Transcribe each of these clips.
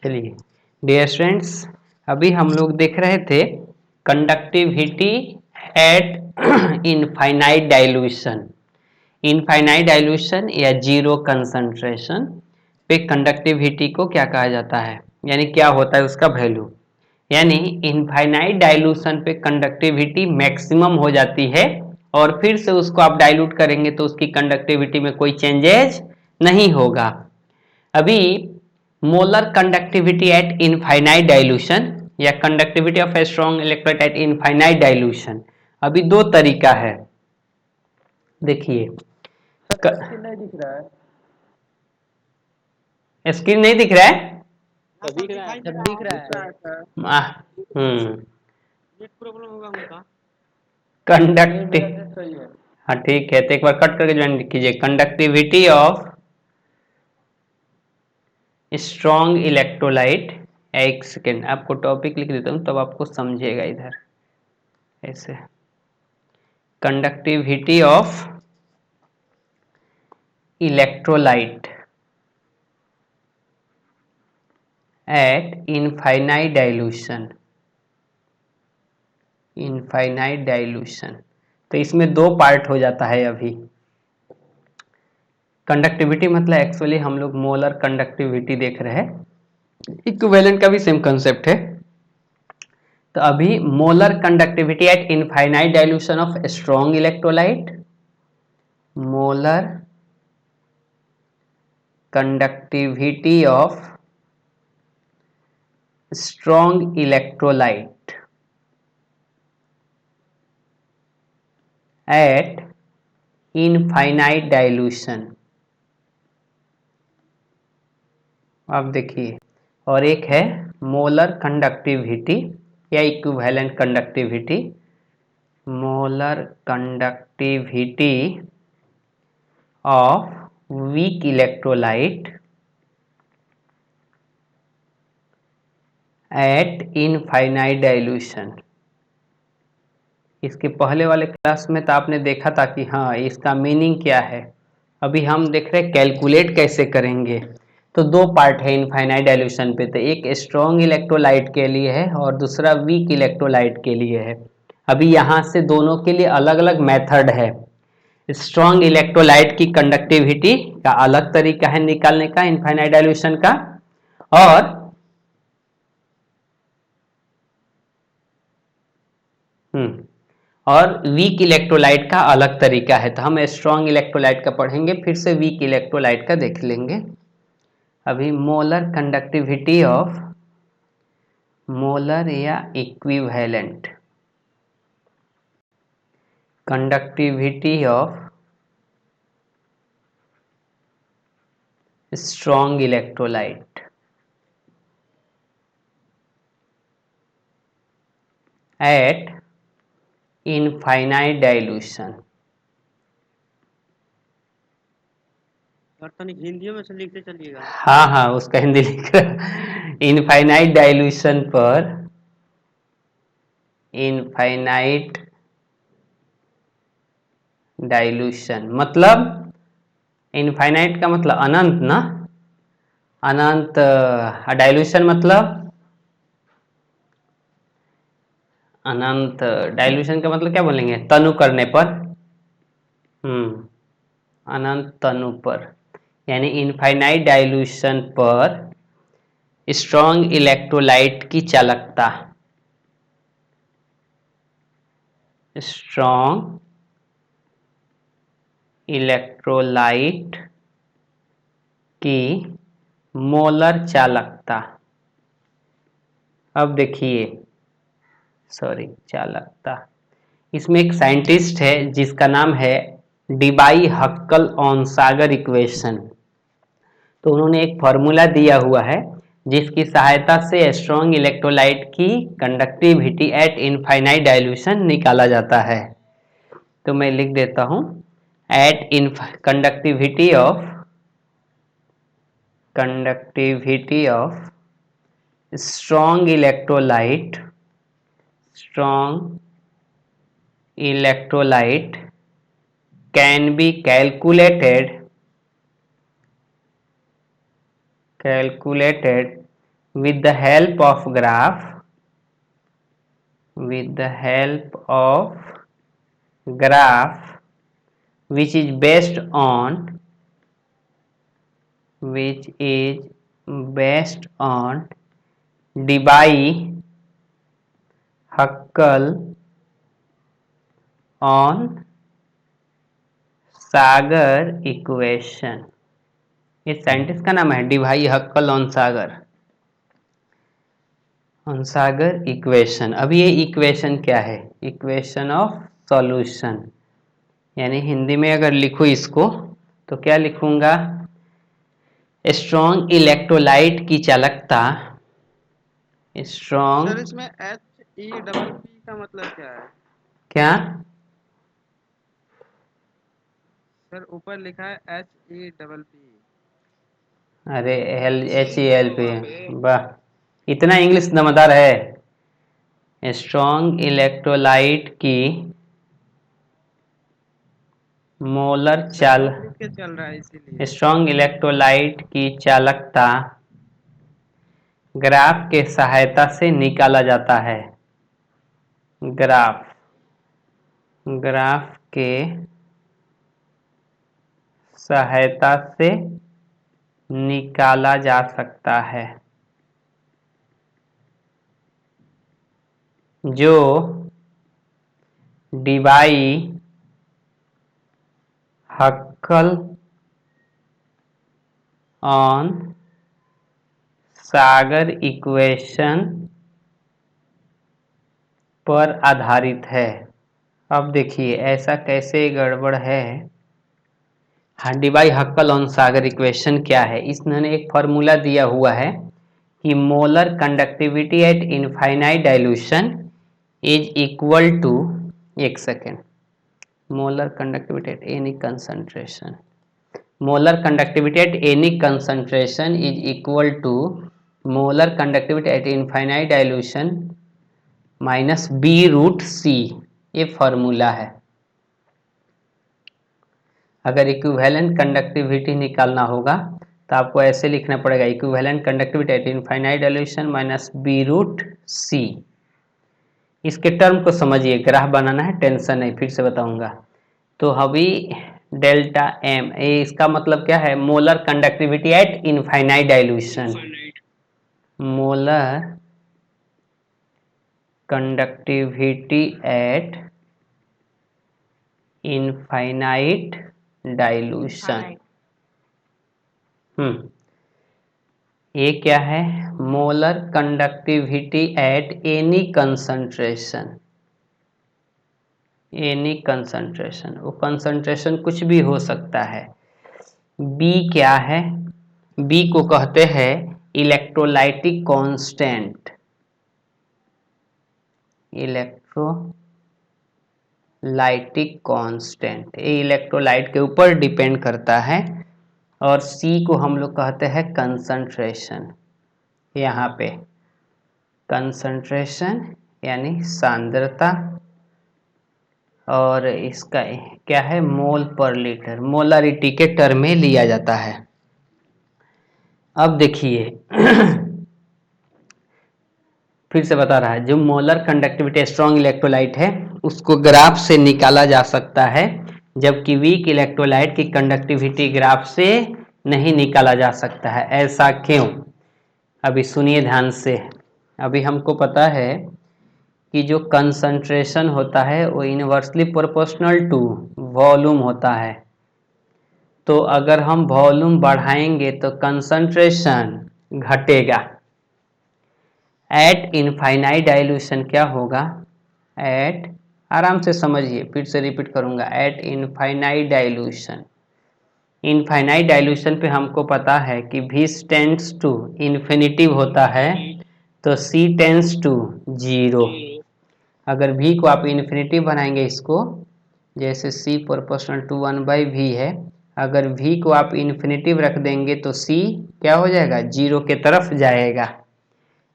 चलिए dear students, अभी हम लोग देख रहे थे conductivity at infinite dilution. Infinite dilution या जीरो कंसंट्रेशन पे कंडक्टिविटी को क्या कहा जाता है, यानी क्या होता है उसका वैल्यू। यानी इनफाइनाइट डाइल्यूशन पे कंडक्टिविटी मैक्सिमम हो जाती है और फिर से उसको आप डाइल्यूट करेंगे तो उसकी कंडक्टिविटी में कोई चेंजेस नहीं होगा। अभी molar conductivity at infinite dilution या conductivity of a strong electrolyte at infinite dilution, अभी दो तरीका है। देखिए नहीं दिख रहा है। स्क्रीन नहीं दिख रहा है। दिख रहा है, दिख रहा है। आह, हम्म नेट प्रॉब्लम होगा उनका। कंडक्टिव सही है। हाँ ठीक है, तो एक बार कट करके ज्वाइन कीजिए। कंडक्टिविटी ऑफ स्ट्रॉन्ग इलेक्ट्रोलाइट, एक सेकेंड आपको टॉपिक लिख देता हूँ तब आपको समझिएगा। इधर ऐसे conductivity of electrolyte at infinite dilution. Infinite dilution तो इसमें दो पार्ट हो जाता है। अभी कंडक्टिविटी मतलब एक्चुअली हम लोग मोलर कंडक्टिविटी देख रहे हैं, इक्विवेलेंट का भी सेम कंसेप्ट है। तो अभी molar conductivity at infinite dilution of strong electrolyte, molar conductivity of strong electrolyte at infinite dilution. अब देखिए, और एक है मोलर कंडक्टिविटी या equivalent conductivity, molar conductivity of weak electrolyte at infinite dilution. इसके पहले वाले क्लास में तो आपने देखा था कि हाँ इसका मीनिंग क्या है। अभी हम देख रहे हैं कैलकुलेट कैसे करेंगे। तो दो पार्ट है इनफाइनाइट डाइल्यूशन पे, तो एक स्ट्रॉन्ग इलेक्ट्रोलाइट के लिए है और दूसरा वीक इलेक्ट्रोलाइट के लिए है। अभी यहाँ से दोनों के लिए अलग अलग मेथड है। स्ट्रॉन्ग इलेक्ट्रोलाइट की कंडक्टिविटी का अलग तरीका है निकालने का इनफाइनाइट डाइल्यूशन का, और वीक इलेक्ट्रोलाइट का अलग तरीका है। तो हम स्ट्रॉन्ग इलेक्ट्रोलाइट का पढ़ेंगे, फिर से वीक इलेक्ट्रोलाइट का देख लेंगे। अभी मोलर कंडक्टिविटी ऑफ मोलर या equivalent conductivity of strong electrolyte at infinite dilution. Hindi में से लिखते चलिएगा। हाँ हाँ, उसका हिंदी लिख रहा। इनफाइनाइट डाइल्यूशन पर, इनफाइनाइट डाइल्यूशन मतलब इनफाइनाइट का मतलब अनंत ना, अनंत। डाइल्यूशन मतलब अनंत। डाइल्यूशन का मतलब क्या बोलेंगे, तनु करने पर। अनंत तनु पर, यानी इनफाइनाइट डाइल्यूशन पर स्ट्रॉन्ग इलेक्ट्रोलाइट की चालकता, स्ट्रॉन्ग इलेक्ट्रोलाइट की मोलर चालकता। अब देखिए, सॉरी चालकता, इसमें एक साइंटिस्ट है जिसका नाम है डिबाई हक्कल ऑनसागर इक्वेशन। तो उन्होंने एक फॉर्मूला दिया हुआ है जिसकी सहायता से स्ट्रॉन्ग इलेक्ट्रोलाइट की कंडक्टिविटी एट इनफाइनाइट डाइल्यूशन निकाला जाता है। तो मैं लिख देता हूं, at conductivity of strong electrolyte can be calculated with the help of graph, with the help of graph which is based on Debye-Huckel on Sagar equation. ये साइंटिस्ट का नाम है Debye-Huckel on सागर इक्वेशन। अब ये equation क्या है? Equation of solution, यानी हिंदी में अगर लिखूं इसको तो क्या लिखूंगा? स्ट्रॉन्ग इलेक्ट्रोलाइट की चालकता, स्ट्रॉन्ग। सर इसमें HE का मतलब क्या है? क्या सर ऊपर लिखा है HE। अरे HELP, वाह, इतना इंग्लिश दमदार है। स्ट्रॉन्ग इलेक्ट्रोलाइट की मोलर चाल के चल रहा है इसीलिए। स्ट्रॉन्ग इलेक्ट्रोलाइट की चालकता ग्राफ के सहायता से निकाला जाता है। ग्राफ के सहायता से निकाला जा सकता है, जो Debye-Huckel on सागर इक्वेशन पर आधारित है। अब देखिए ऐसा कैसे गड़बड़ है। हाँ, Debye-Huckel on सागर इक्वेशन क्या है? इसने एक फॉर्मूला दिया हुआ है कि molar conductivity at infinite dilution is equal to, एक second, molar conductivity at any concentration, molar conductivity at any concentration is equal to molar conductivity at infinite dilution minus B√C। ये फॉर्मूला है। अगर equivalent conductivity निकालना होगा तो आपको ऐसे लिखना पड़ेगा, equivalent conductivity at infinite dilution minus B√C। इसके टर्म को समझिए, ग्राफ बनाना है, टेंशन नहीं, फिर से बताऊंगा। तो अभी डेल्टा एम, इसका मतलब क्या है? Molar conductivity at infinite dilution, molar conductivity at infinite dilution. ये क्या है? Molar conductivity at any concentration, any concentration, वो कंसंट्रेशन कुछ भी हो सकता है। बी क्या है? बी को कहते हैं इलेक्ट्रोलाइटिक कांस्टेंट, इलेक्ट्रोलाइटिक कांस्टेंट, ये इलेक्ट्रोलाइट के ऊपर डिपेंड करता है। और सी को हम लोग कहते हैं कंसंट्रेशन, यहाँ पे कंसंट्रेशन यानी सांद्रता, और इसका क्या है? मोल पर लीटर, मोलारिटी के टर्म में लिया जाता है। अब देखिए फिर से बता रहा है, जो मोलर कंडक्टिविटी स्ट्रॉन्ग इलेक्ट्रोलाइट है उसको ग्राफ से निकाला जा सकता है, जबकि वीक इलेक्ट्रोलाइट की कंडक्टिविटी ग्राफ से नहीं निकाला जा सकता है। ऐसा क्यों? अभी सुनिए ध्यान से। अभी हमको पता है कि जो कंसंट्रेशन होता है वो इनवर्सली प्रोपोर्शनल टू वॉल्यूम होता है। तो अगर हम वॉल्यूम बढ़ाएंगे तो कंसंट्रेशन घटेगा। एट इनफाइनाइट डाइल्यूशन क्या होगा? एट, आराम से समझिए, फिर से रिपीट करूंगा, eight infinite dilution, infinite dilution पे हमको पता है कि V टेंड्स टू इन्फिनिटी होता है तो C टेंड्स टू 0। अगर V को आप इन्फिनिटी बनाएंगे, इसको जैसे C प्रोपोर्शनल टू 1/V है, अगर V को आप इन्फिनिटी रख देंगे तो C क्या हो जाएगा? 0 के तरफ जाएगा।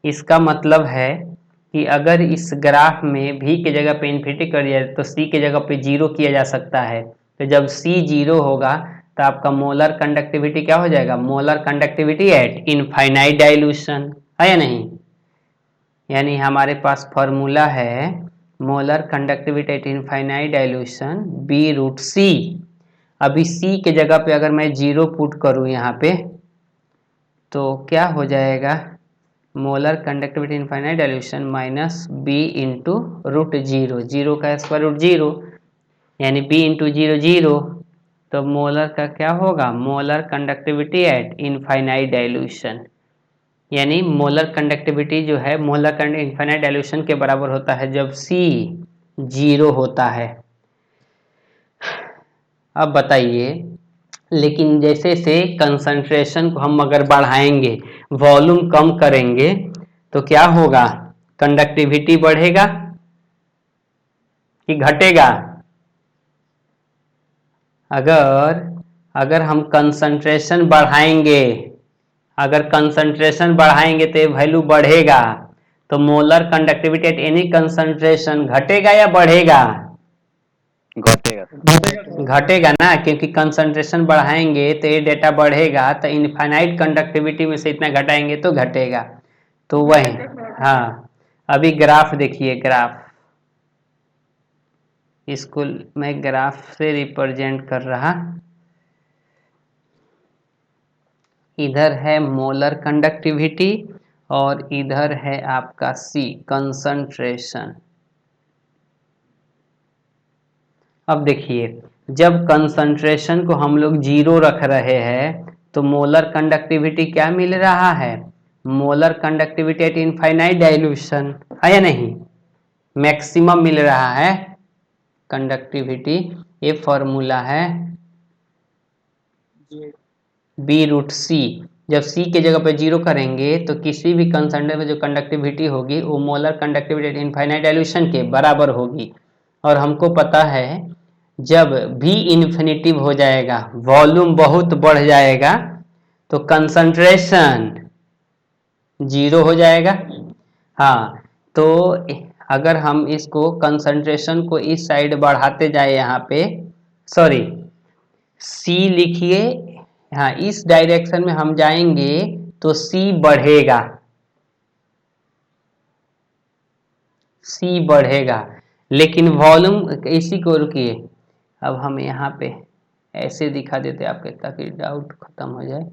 इसका मतलब है कि अगर इस ग्राफ में V के जगह पे इन्फिनिटी कर दिया तो C के जगह पे 0 किया जा सकता है। तो जब C 0 होगा तो आपका मोलर कंडक्टिविटी क्या हो जाएगा? Molar conductivity at infinite dilution. है या नहीं। यानी हमारे पास फॉर्मूला है molar conductivity at infinite dilution B root C. अभी सी के जगह पे अगर मैं 0 पुट करूं यहाँ पे तो क्या हो जाएगा, molar conductivity infinite dilution minus B into root 0, 0 का स्क्वायर रूट 0 यानी बी इंटू 0 0। तो मोलर का क्या होगा, molar conductivity at infinite dilution, यानी मोलर कंडक्टिविटी जो है मोलर इनफाइनाइट डाइल्यूशन के बराबर होता है जब C 0 होता है। अब बताइए, लेकिन जैसे से कंसंट्रेशन को हम अगर बढ़ाएंगे, वॉल्यूम कम करेंगे तो क्या होगा, कंडक्टिविटी बढ़ेगा कि घटेगा। अगर हम कंसंट्रेशन बढ़ाएंगे, अगर कंसंट्रेशन बढ़ाएंगे तो ये वैल्यू बढ़ेगा, तो molar conductivity at any concentration घटेगा या बढ़ेगा, घटेगा ना, क्योंकि कंसंट्रेशन बढ़ाएंगे तो ये डेटा बढ़ेगा, तो इनफाइनाइट कंडक्टिविटी में से इतना घटाएंगे तो घटेगा। तो वही, हाँ अभी ग्राफ देखिए, ग्राफ इसको मैं ग्राफ से रिप्रेजेंट कर रहा, इधर है मोलर कंडक्टिविटी और इधर है आपका C कंसंट्रेशन। अब देखिए, जब कंसंट्रेशन को हम लोग 0 रख रहे हैं तो मोलर कंडक्टिविटी क्या मिल रहा है, molar conductivity at infinite dilution, है या नहीं, मैक्सिमम मिल रहा है कंडक्टिविटी। ये फॉर्मूला है बी रूट सी। जब सी के जगह पे 0 करेंगे तो किसी भी कंसंट्रेशन में जो कंडक्टिविटी होगी वो molar conductivity at infinite dilution के बराबर होगी। और हमको पता है जब भी इन्फिनिटिव हो जाएगा, वॉल्यूम बहुत बढ़ जाएगा, तो कंसंट्रेशन 0 हो जाएगा। हाँ, तो अगर हम इसको कंसंट्रेशन को इस साइड बढ़ाते जाए, यहाँ पे सॉरी C लिखिए, हाँ इस डायरेक्शन में हम जाएंगे तो C बढ़ेगा, C बढ़ेगा, लेकिन वॉल्यूम, इसी को रुकिए, अब हम यहाँ पे ऐसे दिखा देते आपके ताकि डाउट खत्म हो जाए।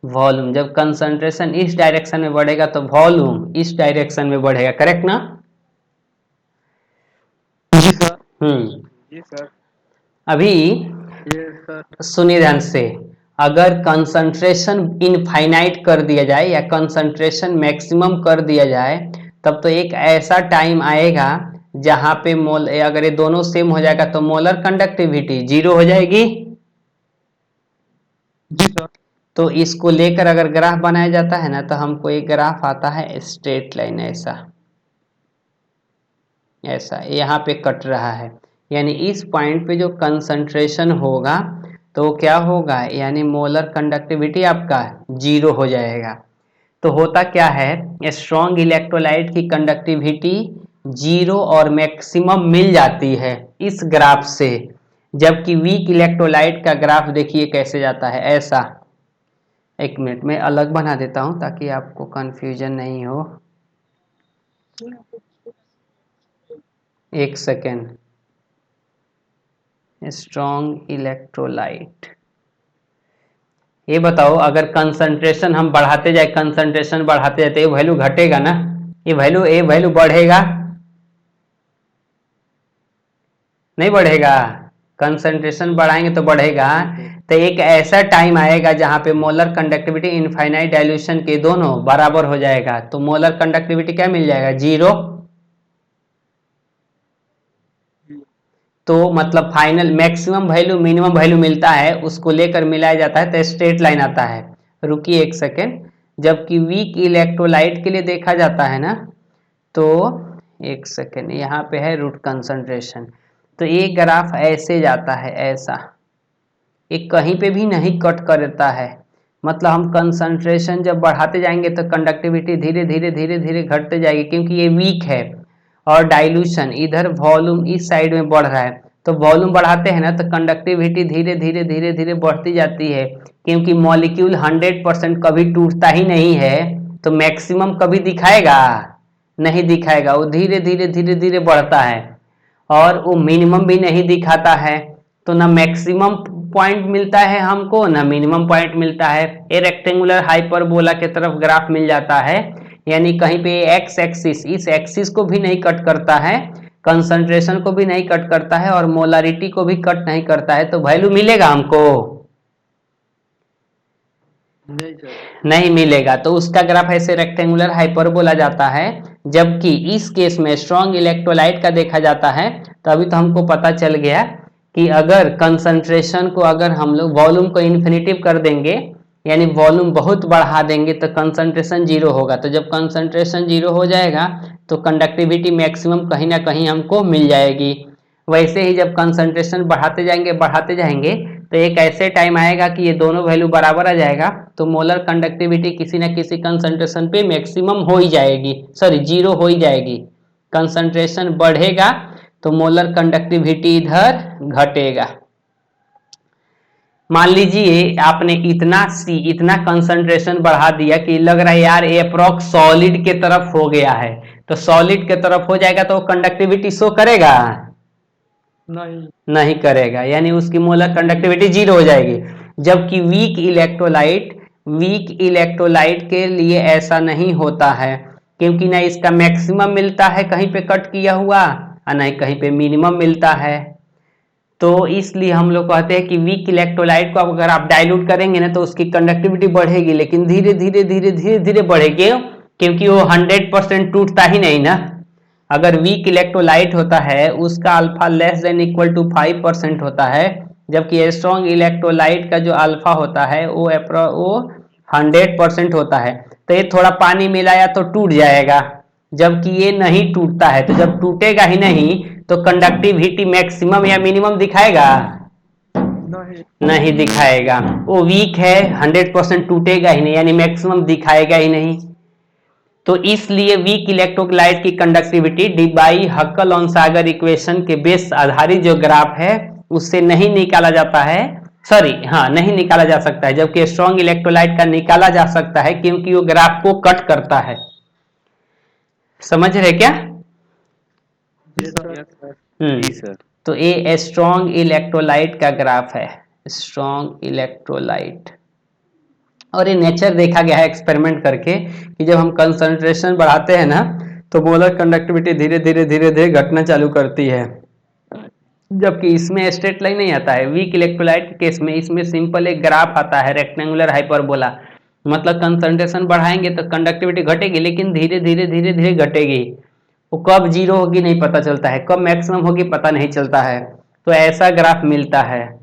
वॉल्यूम, जब कंसंट्रेशन इस डायरेक्शन में बढ़ेगा तो वॉल्यूम इस डायरेक्शन में बढ़ेगा, करेक्ट ना। जी सर। जी सर। अभी सर सुनिए ध्यान से, अगर कंसंट्रेशन इनफाइनाइट कर दिया जाए या कंसंट्रेशन मैक्सिमम कर दिया जाए, तब तो एक ऐसा टाइम आएगा जहां पे मोल, अगर ये दोनों सेम हो जाएगा तो मोलर कंडक्टिविटी 0 हो जाएगी। जी सर। तो इसको लेकर अगर ग्राफ बनाया जाता है ना, तो हमको एक ग्राफ आता है स्ट्रेट लाइन, ऐसा ऐसा यहाँ पे कट रहा है, यानी इस पॉइंट पे जो कंसंट्रेशन होगा तो क्या होगा, यानी मोलर कंडक्टिविटी आपका 0 हो जाएगा। तो होता क्या है, स्ट्रॉन्ग इलेक्ट्रोलाइट की कंडक्टिविटी 0 और मैक्सिमम मिल जाती है इस ग्राफ से, जबकि वीक इलेक्ट्रोलाइट का ग्राफ देखिए कैसे जाता है, ऐसा। एक मिनट में अलग बना देता हूं ताकि आपको कंफ्यूजन नहीं हो, एक सेकेंड। स्ट्रॉन्ग इलेक्ट्रोलाइट, ये बताओ अगर कंसंट्रेशन हम बढ़ाते जाए, कंसंट्रेशन बढ़ाते जाए तो ये वैल्यू घटेगा ना, ये वैल्यू बढ़ेगा नहीं बढ़ेगा, कंसंट्रेशन बढ़ाएंगे तो बढ़ेगा। तो एक ऐसा टाइम आएगा जहां पे मोलर कंडक्टिविटी इनफाइनाइट डाइल्यूशन के दोनों बराबर हो जाएगा, तो मोलर कंडक्टिविटी क्या मिल जाएगा, 0। तो मतलब final maximum value minimum value मिलता है, उसको लेकर मिलाया जाता है तो स्ट्रेट लाइन आता है। रुकिए एक सेकेंड, जबकि वीक इलेक्ट्रोलाइट के लिए देखा जाता है ना, तो एक सेकेंड, यहाँ पे है रूट कंसंट्रेशन, तो ये ग्राफ ऐसे जाता है, ऐसा, ये कहीं पे भी नहीं कट करता है। मतलब हम कंसंट्रेशन जब बढ़ाते जाएंगे तो कंडक्टिविटी धीरे धीरे धीरे धीरे घटते जाएगी, क्योंकि ये वीक है, और डाइल्यूशन इधर वॉल्यूम इस साइड में बढ़ रहा है, तो वॉल्यूम बढ़ाते हैं ना तो कंडक्टिविटी धीरे धीरे धीरे धीरे बढ़ती जाती है, क्योंकि मॉलिक्यूल 100% कभी टूटता ही नहीं है, तो मैक्सिमम कभी दिखाएगा नहीं दिखाएगा, वो धीरे धीरे धीरे धीरे बढ़ता है और वो मिनिमम भी नहीं दिखाता है। तो ना मैक्सिमम पॉइंट मिलता है हमको ना मिनिमम पॉइंट मिलता है। ए रेक्टेंगुलर हाइपरबोला के तरफ ग्राफ मिल जाता है, यानी कहीं पे एक्स एक्सिस इस एक्सिस को भी नहीं कट करता है, कंसंट्रेशन को भी नहीं कट करता है और मोलारिटी को भी कट नहीं करता है, तो वैल्यू मिलेगा हमको नहीं सर, नहीं मिलेगा। तो उसका ग्राफ ऐसे रेक्टेंगुलर हाइपरबोला जाता है। जबकि इस केस में स्ट्रॉन्ग इलेक्ट्रोलाइट का देखा जाता है, तो अभी तो हमको पता चल गया कि अगर कंसंट्रेशन को अगर हम लोग वॉल्यूम को इन्फिनिटिव कर देंगे, यानी वॉल्यूम बहुत बढ़ा देंगे, तो कंसंट्रेशन जीरो होगा। तो जब कंसंट्रेशन जीरो हो जाएगा तो कंडक्टिविटी मैक्सिमम कहीं ना कहीं हमको मिल जाएगी। वैसे ही जब कंसंट्रेशन बढ़ाते जाएंगे तो एक ऐसे टाइम आएगा कि ये दोनों वैल्यू बराबर आ जाएगा, तो मोलर कंडक्टिविटी किसी न किसी कंसंट्रेशन पे मैक्सिमम हो ही जाएगी, सॉरी जीरो हो ही जाएगी। कंसंट्रेशन बढ़ेगा तो मोलर कंडक्टिविटी इधर घटेगा। मान लीजिए आपने इतना कंसंट्रेशन बढ़ा दिया कि लग रहा है यार ये अप्रॉक्स सॉलिड के तरफ हो गया है, तो सॉलिड के तरफ हो जाएगा तो कंडक्टिविटी शो करेगा नहीं करेगा, यानी उसकी मोलर कंडक्टिविटी जीरो हो जाएगी। जबकि वीक इलेक्ट्रोलाइट के लिए ऐसा नहीं होता है, क्योंकि ना इसका मैक्सिमम मिलता है कहीं पे कट किया हुआ और नहीं कहीं पे मिनिमम मिलता है। तो इसलिए हम लोग कहते हैं कि वीक इलेक्ट्रोलाइट को अगर आप डाइल्यूट करेंगे ना तो उसकी कंडक्टिविटी बढ़ेगी, लेकिन धीरे धीरे धीरे धीरे धीरे बढ़ेगी, क्योंकि वो 100% टूटता ही नहीं ना। अगर वीक इलेक्ट्रोलाइट होता है उसका alpha less than equal to 5% होता है, जबकि स्ट्रॉन्ग इलेक्ट्रोलाइट का जो अल्फा होता है वो 100% होता है। तो ये थोड़ा पानी मिलाया तो टूट जाएगा, जबकि ये नहीं टूटता है। तो जब टूटेगा ही नहीं तो कंडक्टिविटी मैक्सिमम या मिनिमम दिखाएगा नहीं दिखाएगा। वो वीक है, 100% टूटेगा ही नहीं, यानी मैक्सिमम दिखाएगा ही नहीं। तो इसलिए वीक इलेक्ट्रोलाइट की conductivity Debye Hückel Onsager equation के बेस आधारित जो ग्राफ है उससे नहीं निकाला जाता है, नहीं निकाला जा सकता है, जबकि स्ट्रॉन्ग इलेक्ट्रोलाइट का निकाला जा सकता है क्योंकि वो ग्राफ को कट करता है। समझ रहे क्या? जी सर। तो ये स्ट्रॉन्ग इलेक्ट्रोलाइट का ग्राफ है, स्ट्रॉन्ग इलेक्ट्रोलाइट। और ये नेचर देखा गया है एक्सपेरिमेंट करके कि जब हम कंसंट्रेशन बढ़ाते हैं ना तो मोलर कंडक्टिविटी धीरे धीरे धीरे धीरे घटना चालू करती है, जबकि इसमें स्ट्रेट लाइन नहीं आता है। वीक इलेक्ट्रोलाइट के केस में इसमें सिंपल एक ग्राफ आता है रेक्टेंगुलर हाइपरबोला, मतलब कंसंट्रेशन बढ़ाएंगे तो कंडक्टिविटी घटेगी, लेकिन धीरे धीरे धीरे धीरे घटेगी। वो कब जीरो होगी नहीं पता चलता है, कब मैक्सिमम होगी पता नहीं चलता है। तो ऐसा ग्राफ मिलता है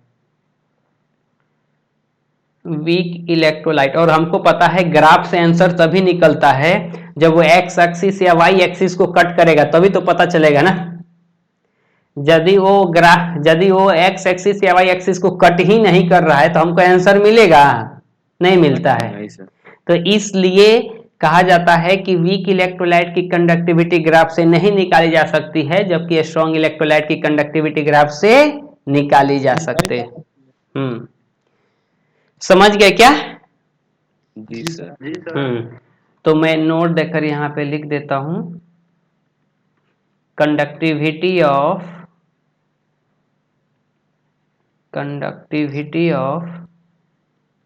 वीक इलेक्ट्रोलाइट। और हमको पता है ग्राफ से आंसर तभी निकलता है जब वो एक्स एक्सिस या वाई एक्सिस को कट करेगा, तभी तो पता चलेगा ना। यदि वो एक्स एक्सिस या वाई एक्सिस को कट ही नहीं कर रहा है तो हमको आंसर मिलेगा नहीं मिलता है। तो इसलिए कहा जाता है कि वीक इलेक्ट्रोलाइट की कंडक्टिविटी ग्राफ से नहीं निकाली जा सकती है, जबकि स्ट्रॉन्ग इलेक्ट्रोलाइट की कंडक्टिविटी ग्राफ से निकाली जा सकते हैं। समझ गए क्या? जी सर। तो मैं नोट देकर यहाँ पे लिख देता हूं, conductivity of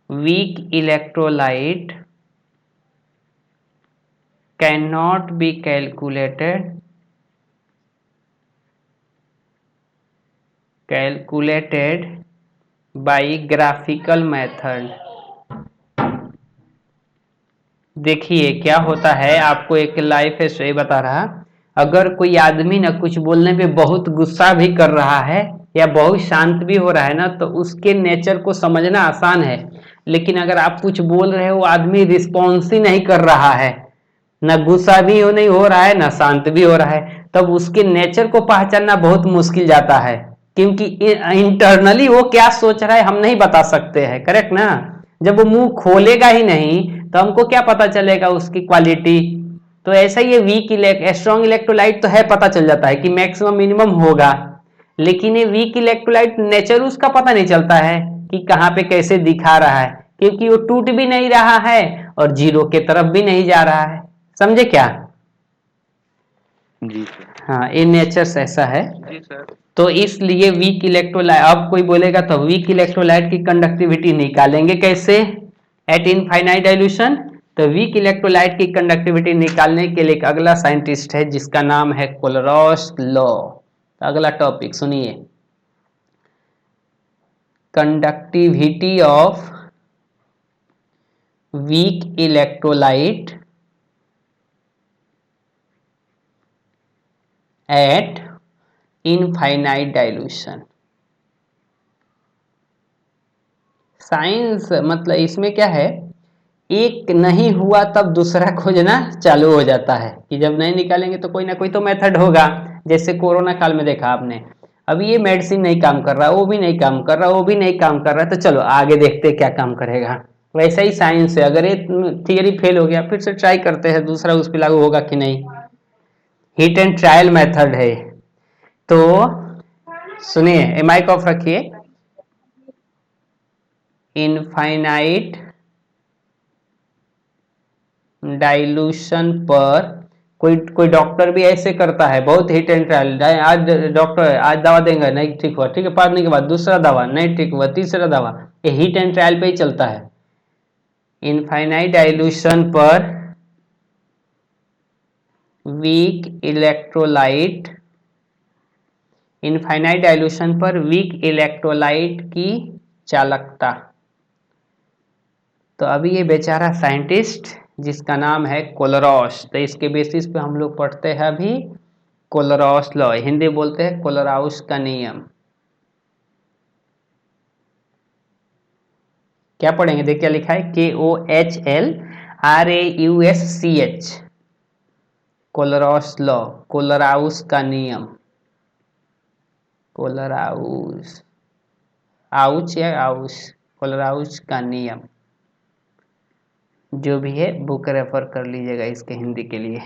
weak electrolyte cannot be calculated by graphical method। देखिए क्या होता है, आपको एक लाइफ स्टोरी बता रहा। अगर कोई आदमी ना कुछ बोलने पे बहुत गुस्सा भी कर रहा है या बहुत शांत भी हो रहा है ना, तो उसके नेचर को समझना आसान है। लेकिन अगर आप कुछ बोल रहे हो, आदमी रिस्पॉन्स ही नहीं कर रहा है, ना गुस्सा भी नहीं हो रहा है ना शांत भी हो रहा है, तब उसके नेचर को पहचानना बहुत मुश्किल जाता है, क्योंकि इंटरनली वो क्या सोच रहा है हम नहीं बता सकते हैं। करेक्ट ना? जब वो मुंह खोलेगा ही नहीं तो हमको क्या पता चलेगा उसकी क्वालिटी। तो ऐसा ही स्ट्रॉन्ग इलेक्ट्रोलाइट तो है, पता चल जाता है कि मैक्सिमम मिनिमम होगा, लेकिन ये वीक इलेक्ट्रोलाइट नेचर उसका पता नहीं चलता है कि कहाँ पे कैसे दिखा रहा है, क्योंकि वो टूट भी नहीं रहा है और जीरो के तरफ भी नहीं जा रहा है। समझे क्या? जी सर। हाँ, ये नेचर ऐसा है। जी सर। तो इसलिए वीक इलेक्ट्रोलाइट, अब कोई बोलेगा तो वीक इलेक्ट्रोलाइट की कंडक्टिविटी निकालेंगे कैसे एट इनफाइनाइट डाइल्यूशन? तो वीक इलेक्ट्रोलाइट की कंडक्टिविटी निकालने के लिए एक अगला साइंटिस्ट है जिसका नाम है कोलरॉस लॉ। अगला टॉपिक सुनिए, conductivity of weak electrolyte at infinite dilution. Science मतलब इसमें क्या है, एक नहीं हुआ तब दूसरा खोजना चालू हो जाता है कि जब नहीं निकालेंगे तो कोई ना कोई तो मेथड होगा। जैसे कोरोना काल में देखा आपने, अभी ये मेडिसिन नहीं काम कर रहा, वो भी नहीं काम कर रहा, वो भी नहीं काम कर रहा, तो चलो आगे देखते क्या काम करेगा। वैसा ही साइंस है, अगर ये थियरी फेल हो गया फिर से ट्राई करते हैं दूसरा, उस पर लागू होगा कि नहीं। हिट एंड ट्रायल मेथड है। तो सुनिए, माइक ऑफ रखिए। इनफाइनाइट डाइल्यूशन पर कोई डॉक्टर भी ऐसे करता है, बहुत हिट एंड ट्रायल। आज डॉक्टर आज दवा देंगे नहीं ठीक हुआ, ठीक है 5 दिन के बाद दूसरा दवा नहीं ठीक हुआ, तीसरा दवा, ये हिट एंड ट्रायल पे ही चलता है। इनफाइनाइट डाइल्यूशन पर वीक इलेक्ट्रोलाइट, इनफाइनाइट डाइल्यूशन पर वीक इलेक्ट्रोलाइट की चालकता। तो अभी ये बेचारा साइंटिस्ट जिसका नाम है कोलरॉस, तो इसके बेसिस पे हम लोग पढ़ते हैं अभी कोलरॉस लॉ, हिंदी बोलते हैं कोलराउस का नियम। क्या पढ़ेंगे, देखिए क्या लिखा है, KOHLRAUSCH, कोलरॉस लॉ, कोलराउस का नियम। कोलराउस, आउच या आउस, कोलराउस का नियम, जो भी है बुक रेफर कर लीजिएगा इसके हिंदी के लिए।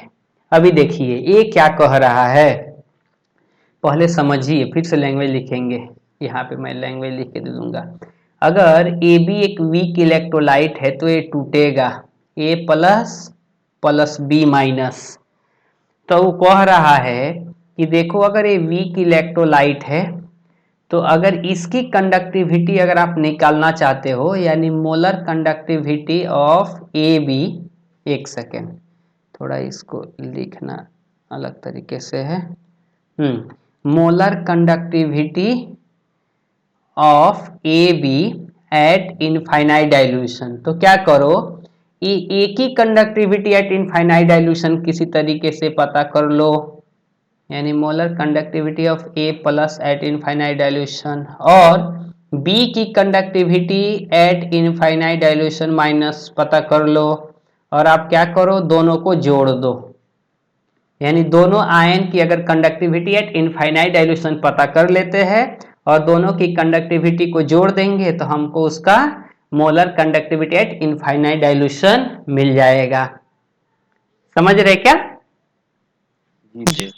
अभी देखिए ये क्या कह रहा है, पहले समझिए फिर से लैंग्वेज लिखेंगे। यहाँ पे मैं लैंग्वेज लिख के दे दूंगा। अगर ए बी एक वीक इलेक्ट्रोलाइट है तो ये टूटेगा A plus plus B minus. तो वो कह रहा है कि देखो अगर ये वीक इलेक्ट्रोलाइट है तो अगर इसकी कंडक्टिविटी अगर आप निकालना चाहते हो, यानी molar conductivity of A B, एक सेकेंड थोड़ा इसको लिखना अलग तरीके से है, molar conductivity of A B at infinite dilution. तो क्या करो, ये एक ही कंडक्टिविटी एट इनफाइनाइट डाइल्यूशन किसी तरीके से पता कर लो, यानी molar conductivity of A plus at infinite dilution और बी की conductivity at infinite dilution minus पता कर लो। और आप क्या करो, दोनों को जोड़ दो, यानी दोनों आयन की अगर कंडक्टिविटी एट इनफाइनाइट डाइल्यूशन पता कर लेते हैं और दोनों की कंडक्टिविटी को जोड़ देंगे तो हमको उसका molar conductivity at infinite dilution मिल जाएगा। समझ रहे क्या? जी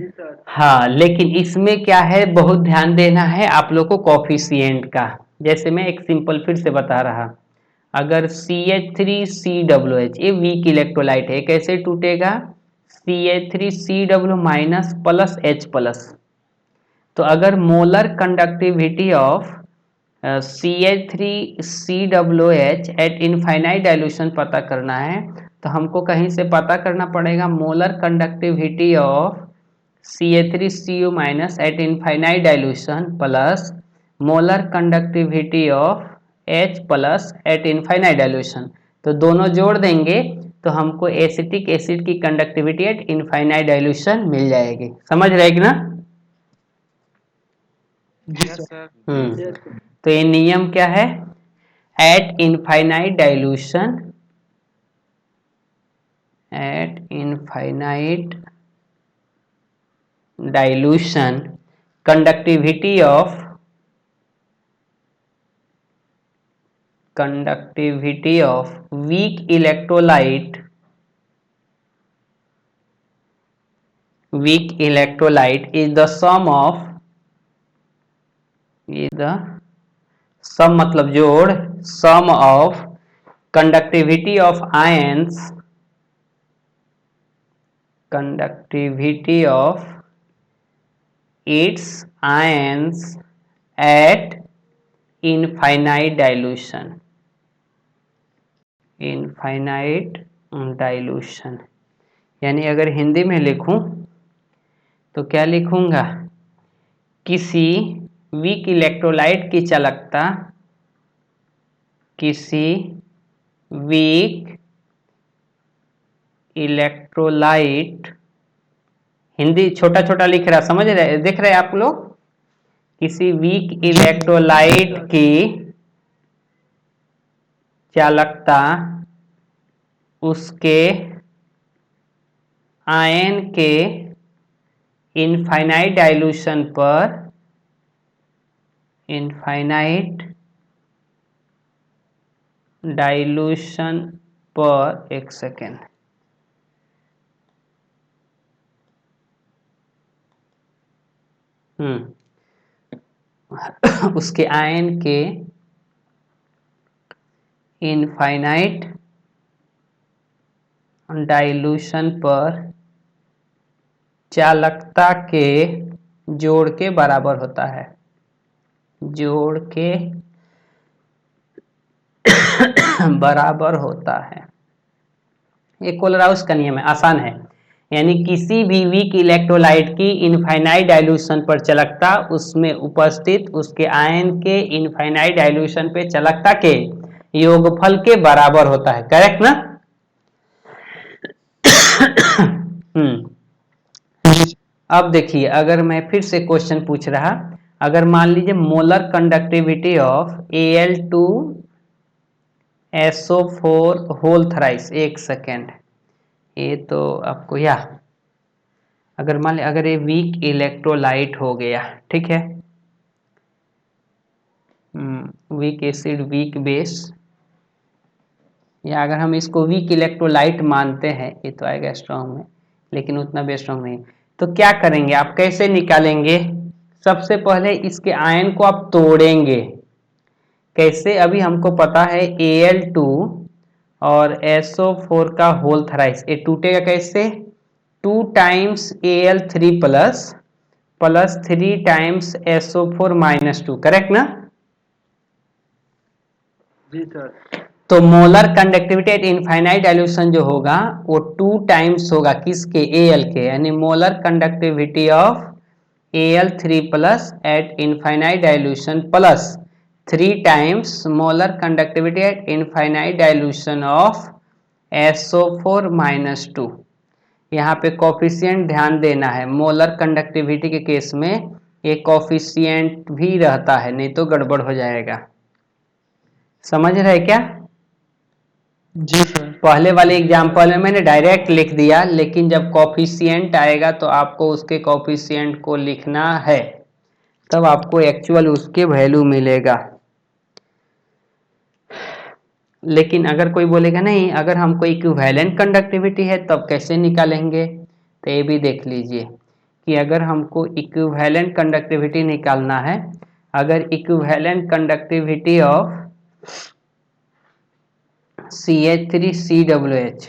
सर। हाँ, लेकिन इसमें क्या है, बहुत ध्यान देना है आप लोग को कोफिशिएंट का। जैसे मैं एक सिंपल फिर से बता रहा, अगर CH3COOH ये वीक इलेक्ट्रोलाइट है, कैसे टूटेगा, CH3COO minus plus H plus. तो अगर molar conductivity of CH3COOH eight infinite dilution पता करना है तो हमको कहीं से पता करना पड़ेगा molar conductivity of CH3CO minus eight infinite dilution plus molar conductivity of H plus at infinite dilution. तो दोनों जोड़ देंगे तो हमको एसिटिक एसिड की कंडक्टिविटी एट इनफाइनाइट डाइल्यूशन मिल जाएगी। समझ रहे कि ना? जी सर। तो ये नियम क्या है, eight infinite dilution, eight infinite dilution conductivity of weak electrolyte is the sum of, ये द सम मतलब जोड़, sum of conductivity of ions its ions at infinite dilution। यानी अगर हिंदी में लिखूं तो क्या लिखूंगा, किसी वीक इलेक्ट्रोलाइट की चालकता, किसी वीक इलेक्ट्रोलाइट, हिंदी छोटा छोटा लिख रहा, समझ रहे, देख रहे आप लोग, किसी वीक इलेक्ट्रोलाइट की चालकता उसके आयन के इनफाइनाइट डाइल्यूशन पर एक सेकेंड, उसके आयन के इनफाइनाइट डाइल्यूशन पर चालकता के जोड़ के बराबर होता है, जोड़ के बराबर होता है। ये कोलराउस का नियम है, आसान है। यानी किसी भी वीक इलेक्ट्रोलाइट की इनफाइनाइट डाइल्यूशन पर चालकता उसमें उपस्थित उसके आयन के इनफाइनाइट डाइल्यूशन पे चालकता के योगफल के बराबर होता है, करेक्ट ना? अब देखिए, अगर मैं फिर से क्वेश्चन पूछ रहा, अगर मान लीजिए molar conductivity of Al2SO4 whole thrice, एक सेकेंड, ये तो आपको अगर मान लीजिए अगर ये वीक इलेक्ट्रोलाइट हो गया, ठीक है, वीक एसिड वीक बेस, या अगर हम इसको वीक इलेक्ट्रोलाइट मानते हैं, ये तो आएगा स्ट्रॉन्ग में, लेकिन उतना भी स्ट्रॉन्ग नहीं। तो क्या करेंगे आप, कैसे निकालेंगे? सबसे पहले इसके आयन को आप तोड़ेंगे। कैसे? अभी हमको पता है Al2 और SO4 का होल थराइस, ये टूटेगा कैसे? 2 times Al3 plus 3 times SO4 minus 2, correct ना? जी सर। तो molar conductivity at infinite dilution जो होगा वो 2 टाइम्स होगा किसके? Al के, यानी molar conductivity of Al3 plus at infinite dilution plus 3 times molar conductivity at infinite dilution of SO4 minus 2। यहाँ पे कॉफिशिएंट ध्यान देना है, मोलर कंडक्टिविटी के केस में ये कॉफिशिएंट भी रहता है, नहीं तो गड़बड़ हो जाएगा। समझ रहे क्या? जी सर। पहले वाले एग्जाम्पल में मैंने डायरेक्ट लिख दिया, लेकिन जब कॉफिशिएंट आएगा तो आपको उसके कॉफिशिएंट को लिखना है, तब आपको एक्चुअल उसके वैल्यू मिलेगा। लेकिन अगर कोई बोलेगा नहीं, अगर हमको इक्विवेलेंट कंडक्टिविटी है तब कैसे निकालेंगे, तो ये भी देख लीजिए कि अगर हमको इक्विवेलेंट कंडक्टिविटी निकालना है, अगर equivalent conductivity of CH3COOH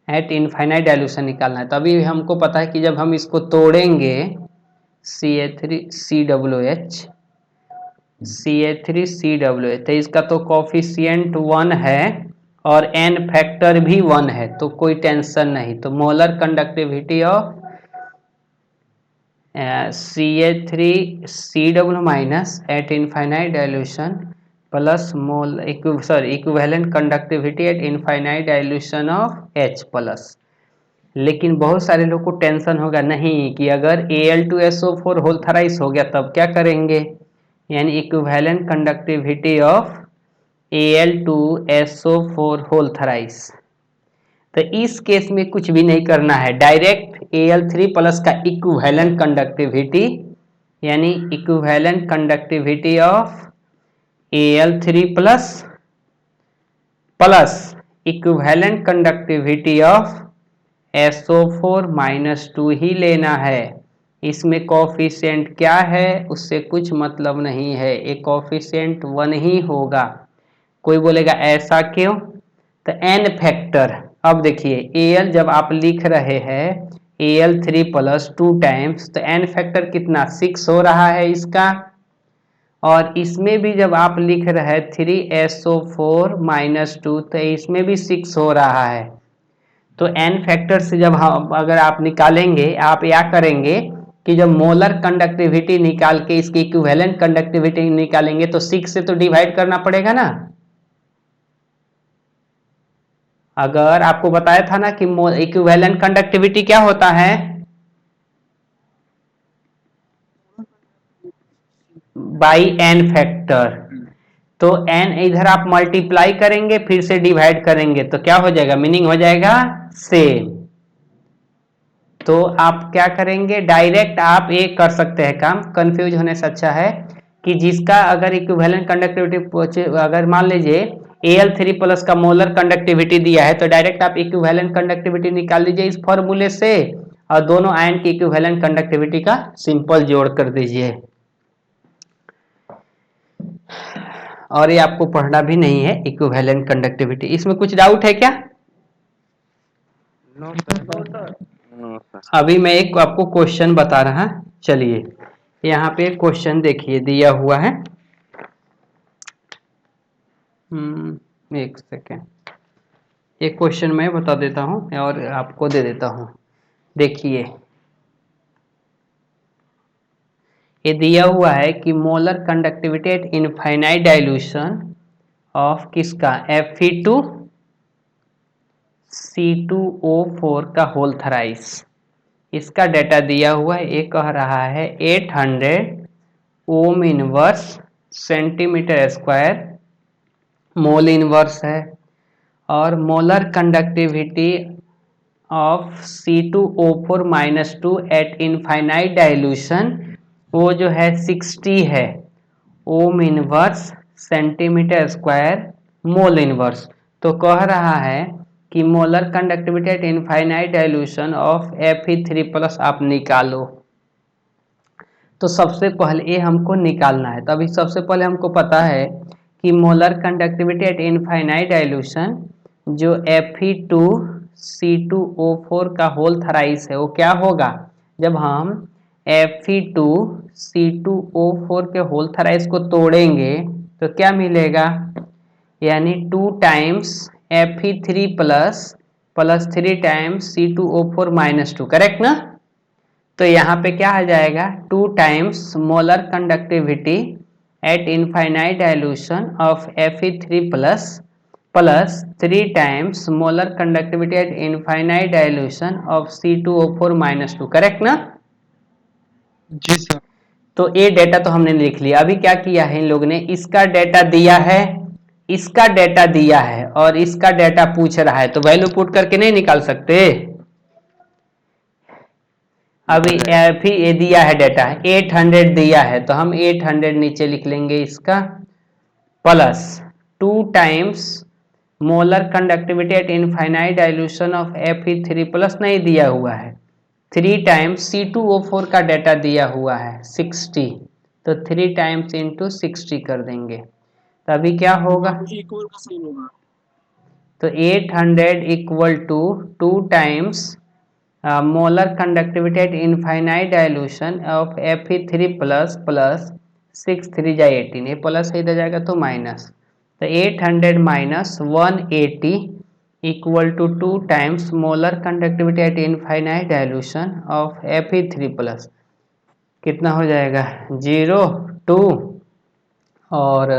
eight infinite dilution निकालना है, तो अभी हमको पता है कि जब हम इसको तोड़ेंगे CH3COOH तो इसका तो कॉफिशिएंट 1 है और n फैक्टर भी 1 है, तो कोई टेंशन नहीं। तो molar conductivity of CH3COO minus eight infinite dilution plus equivalent conductivity at infinite dilution of H plus. लेकिन बहुत सारे लोग को टेंशन होगा नहीं कि अगर Al2SO4 होल थराइस हो गया तब क्या करेंगे, यानी equivalent conductivity of Al2SO4 whole thrice. तो इस केस में कुछ भी नहीं करना है, डायरेक्ट Al3 प्लस का इक्विवेलेंट कंडक्टिविटी, यानी equivalent conductivity of Al3 plus equivalent conductivity of SO4 minus 2 ही लेना है। इसमें कोफिशिएंट क्या है उससे कुछ मतलब नहीं है, ये कोफिशिएंट 1 ही होगा। कोई बोलेगा ऐसा क्यों, तो एन फैक्टर। अब देखिए एल जब आप लिख रहे हैं AL3 प्लस 2 टाइम्स, तो एन फैक्टर कितना 6 हो रहा है इसका। और इसमें भी जब आप लिख रहे हैं 3SO4 माइनस 2, तो इसमें भी 6 हो रहा है। तो एन फैक्टर से जब हम अगर आप निकालेंगे, आप क्या करेंगे कि जब मोलर कंडक्टिविटी निकाल के इसकी इक्विवेलेंट कंडक्टिविटी निकालेंगे तो 6 से तो डिवाइड करना पड़ेगा ना। अगर आपको बताया था ना कि इक्विवेलेंट कंडक्टिविटी क्या होता है, बाई एन फैक्टर। तो एन इधर आप मल्टीप्लाई करेंगे फिर से डिवाइड करेंगे तो क्या हो जाएगा, मीनिंग हो जाएगा सेम। तो आप क्या करेंगे, डायरेक्ट आप एक कर सकते हैं काम, कंफ्यूज होने से अच्छा है कि जिसका अगर इक्विवेलेंट कंडक्टिविटी अगर मान लीजिए Al3 प्लस का मोलर कंडक्टिविटी दिया है तो डायरेक्ट आप इक्विवेलेंट कंडक्टिविटी निकाल लीजिए इस फॉर्मूले से, और दोनों आयन की इक्विवेलेंट कंडक्टिविटी का सिंपल जोड़ कर दीजिए। और ये आपको पढ़ना भी नहीं है इक्विवेलेंट कंडक्टिविटी। इसमें कुछ डाउट है क्या? No sir. अभी मैं एक आपको क्वेश्चन बता रहा, चलिए यहाँ पे क्वेश्चन देखिए दिया हुआ है। एक सेकेंड, एक क्वेश्चन मैं बता देता हूँ और आपको दे देता हूँ। देखिए ये दिया हुआ है कि molar conductivity at infinite dilution of किसका Fe2C2O4 का होल थराइस। इसका डाटा दिया हुआ है, ये कह रहा है 800 ओम inverse centimetre square mole inverse है, और molar conductivity of C2O4 minus 2 eight infinite dilution वो जो है 60 है ओम inverse centimetre square mole inverse. तो कह रहा है कि molar conductivity at infinite dilution of Fe3 plus आप निकालो। तो सबसे पहले ये हमको निकालना है, तो अभी सबसे पहले हमको पता है कि molar conductivity at infinite dilution जो Fe2C2O4 का होल थराइस है वो क्या होगा, जब हम Fe2C2O4 के होल थराइस को तोड़ेंगे तो क्या मिलेगा, यानी 2 times Fe3 plus 3 times C2O4 minus 2, correct ना। तो यहाँ पे क्या आ जाएगा 2 times molar conductivity at infinite dilution of Fe3 plus 3 times molar conductivity at infinite dilution of C2O4 minus 2, correct ना। जी सर। तो ये डेटा तो हमने लिख लिया। अभी क्या किया है इन लोगों ने, इसका डेटा दिया है, इसका डेटा दिया है और इसका डेटा पूछ रहा है, तो वैल्यू पुट करके नहीं निकाल सकते। अभी फिर ये दिया है डेटा 800 दिया है तो हम 800 नीचे लिख लेंगे इसका, plus 2 times molar conductivity at infinite dilution of Fe3 plus नहीं दिया हुआ है, 3 टाइम्स C2O4 का डेटा दिया हुआ है 60, तो 3 टाइम्स इंटू 60 कर देंगे तो अभी क्या होगा, तो 800 equal to 2 times molar conductivity at infinite dilution of Fe3 plus 6 3 जा 18, ये प्लस इधर जाएगा तो माइनस, तो 800 minus 180 equal to 2 times molar conductivity at infinite dilution of Fe3 plus, कितना हो जाएगा 0 2 और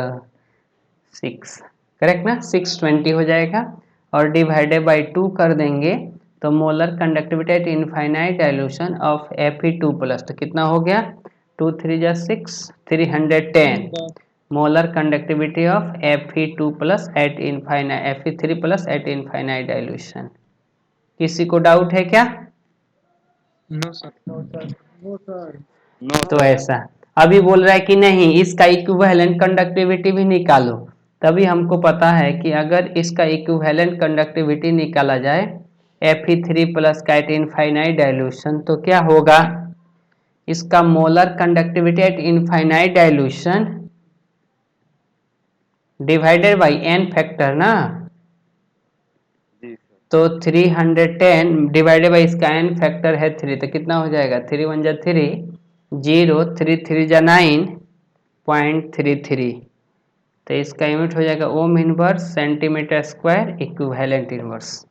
6, करेक्ट ना, 620 हो जाएगा और डिवाइडेड बाई 2 कर देंगे तो molar conductivity at infinite dilution of Fe2 plus, तो कितना हो गया 2 3 जा 6 310 molar conductivity of Fe2 plus at infinite Fe3 plus at infinite dilution. किसी को डाउट है क्या? No sir. No sir. तो ऐसा अभी बोल रहा है कि नहीं इसका इक्विवेलेंट कंडक्टिविटी भी निकालो, तभी हमको पता है कि अगर इसका इक्विवेलेंट कंडक्टिविटी निकाला जाए Fe3 प्लस का एट इनफाइनाइट डाइल्यूशन तो क्या होगा, इसका molar conductivity at infinite dilution divided by n factor ना, जी सर। तो 310 डिवाइडेड बाई इसका n फैक्टर है 3, तो कितना हो जाएगा 3 1 जा 3, 0 3 3 जा 9.33, तो इसका यूनिट हो जाएगा ohm inverse centimetre square equivalent inverse.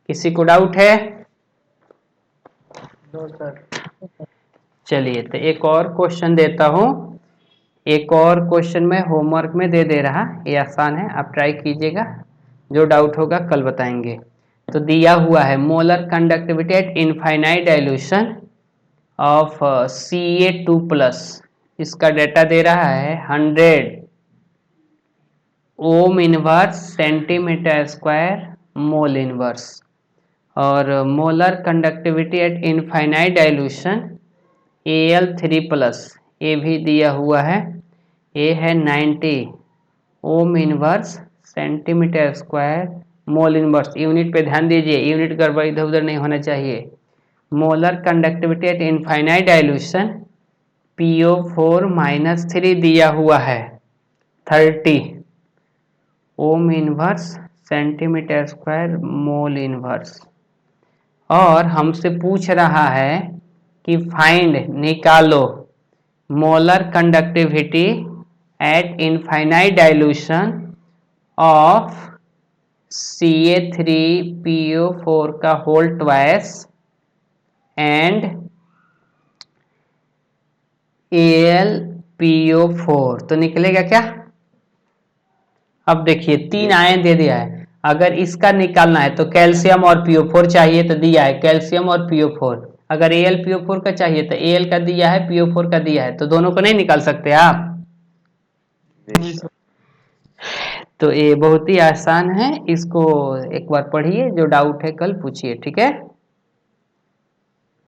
किसी को डाउट है? No sir. चलिए तो एक और क्वेश्चन देता हूँ, एक और क्वेश्चन में होमवर्क में दे रहा, ये आसान है, आप ट्राई कीजिएगा, जो डाउट होगा कल बताएंगे। तो दिया हुआ है molar conductivity at infinite dilution of Ca2+, इसका डेटा दे रहा है 100 ohm inverse centimetre square mole inverse, और molar conductivity at infinite dilution Al3+, ये भी दिया हुआ है, ये है 90 ohm inverse centimetre square mole inverse. Unit पे ध्यान दीजिए, यूनिट गड़बड़ इधर उधर नहीं होना चाहिए। Molar conductivity at infinite dilution PO4-3 दिया हुआ है 30 ओम inverse centimetre square mole inverse, और हमसे पूछ रहा है कि फाइंड निकालो molar conductivity at infinite dilution of Ca3PO4 का होल ट्वाइस एंड AlPO4, तो निकलेगा क्या? अब देखिए 3 आयन दे दिया है, अगर इसका निकालना है तो कैल्शियम और PO4 चाहिए, तो दिया है कैल्शियम और PO4। अगर AlPO4 का चाहिए तो Al का दिया है, PO4 का दिया है, तो दोनों को नहीं निकाल सकते आप। जी सर। तो ये बहुत ही आसान है, इसको एक बार पढ़िए, जो डाउट है कल पूछिए, ठीक है।